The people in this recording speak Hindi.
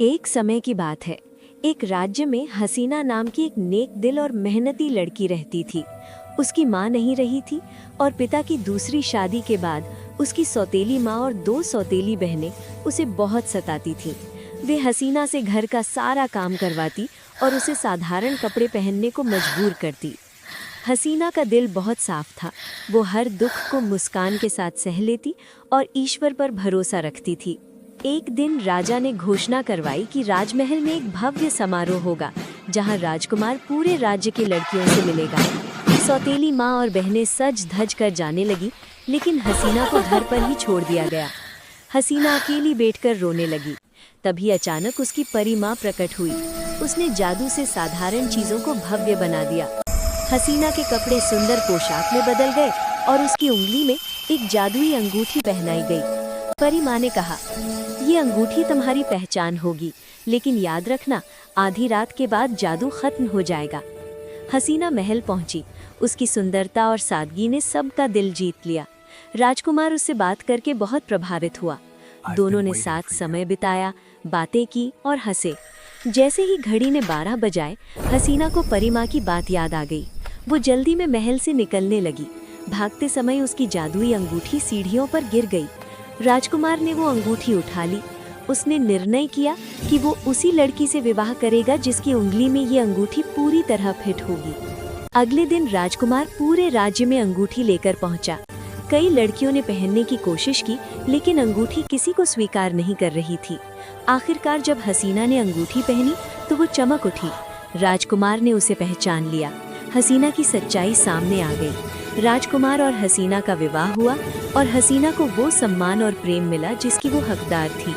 एक समय की बात है। एक राज्य में हसीना नाम की एक नेक दिल और मेहनती लड़की रहती थी। उसकी माँ नहीं रही थी और पिता की दूसरी शादी के बाद उसकी सौतेली माँ और 2 सौतेली बहनें उसे बहुत सताती थीं। वे हसीना से घर का सारा काम करवाती और उसे साधारण कपड़े पहनने को मजबूर करती। हसीना का दिल बहुत साफ था। वो हर दुख को मुस्कान के साथ सह लेती और ईश्वर पर भरोसा रखती थी। एक दिन राजा ने घोषणा करवाई कि राजमहल में एक भव्य समारोह होगा, जहां राजकुमार पूरे राज्य की लड़कियों से मिलेगा। सौतेली माँ और बहनें सज धज कर जाने लगी, लेकिन हसीना को घर पर ही छोड़ दिया गया। हसीना अकेली बैठकर रोने लगी। तभी अचानक उसकी परी माँ प्रकट हुई। उसने जादू से साधारण चीजों को भव्य बना दिया। हसीना के कपड़े सुंदर पोशाक में बदल गए और उसकी उंगली में एक जादुई अंगूठी पहनाई गई। परी माँ ने कहा, ये अंगूठी तुम्हारी पहचान होगी, लेकिन याद रखना, आधी रात के बाद जादू खत्म हो जाएगा। हसीना महल पहुंची। उसकी सुंदरता और सादगी ने सबका दिल जीत लिया। राजकुमार उससे बात करके बहुत प्रभावित हुआ। दोनों ने साथ समय बिताया, बातें की और हंसे। जैसे ही घड़ी ने 12 बजाए, हसीना को परी माँ की बात याद आ गई। वो जल्दी में महल से निकलने लगी। भागते समय उसकी जादुई अंगूठी सीढ़ियों पर गिर गई। राजकुमार ने वो अंगूठी उठा ली। उसने निर्णय किया कि वो उसी लड़की से विवाह करेगा जिसकी उंगली में ये अंगूठी पूरी तरह फिट होगी। अगले दिन राजकुमार पूरे राज्य में अंगूठी लेकर पहुंचा। कई लड़कियों ने पहनने की कोशिश की, लेकिन अंगूठी किसी को स्वीकार नहीं कर रही थी। आखिरकार जब हसीना ने अंगूठी पहनी तो वो चमक उठी। राजकुमार ने उसे पहचान लिया। हसीना की सच्चाई सामने आ गई। राजकुमार और हसीना का विवाह हुआ और हसीना को वो सम्मान और प्रेम मिला जिसकी वो हकदार थी।